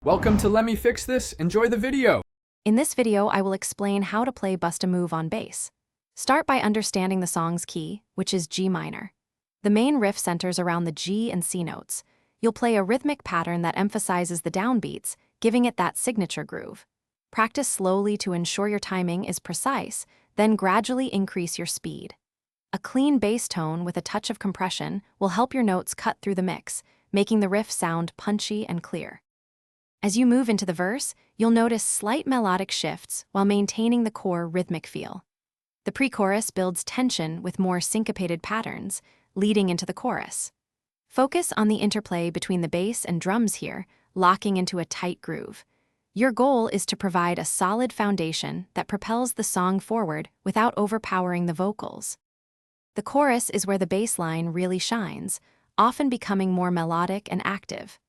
Welcome to Let Me Fix This. Enjoy the video. In this video, I will explain how to play Bust a Move on bass. Start by understanding the song's key, which is G minor. The main riff centers around the G and C notes. You'll play a rhythmic pattern that emphasizes the downbeats, giving it that signature groove. Practice slowly to ensure your timing is precise, then gradually increase your speed. A clean bass tone with a touch of compression will help your notes cut through the mix, making the riff sound punchy and clear. As you move into the verse, you'll notice slight melodic shifts while maintaining the core rhythmic feel. The pre-chorus builds tension with more syncopated patterns, leading into the chorus. Focus on the interplay between the bass and drums here, locking into a tight groove. Your goal is to provide a solid foundation that propels the song forward without overpowering the vocals. The chorus is where the bass line really shines, often becoming more melodic and active.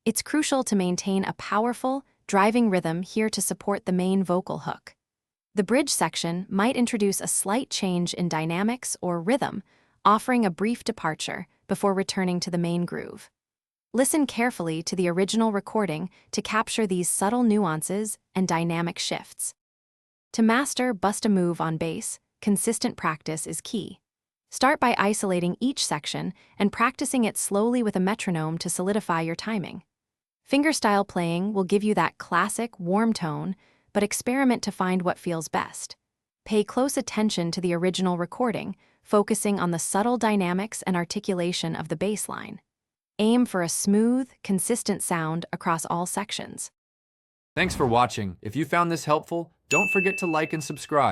It's crucial to maintain a powerful, driving rhythm here to support the main vocal hook. The bridge section might introduce a slight change in dynamics or rhythm, offering a brief departure before returning to the main groove. Listen carefully to the original recording to capture these subtle nuances and dynamic shifts. To master Bust a Move on bass, consistent practice is key. Start by isolating each section and practicing it slowly with a metronome to solidify your timing. Fingerstyle playing will give you that classic, warm tone, but experiment to find what feels best. Pay close attention to the original recording, focusing on the subtle dynamics and articulation of the bass line. Aim for a smooth, consistent sound across all sections. Thanks for watching. If you found this helpful, don't forget to like and subscribe.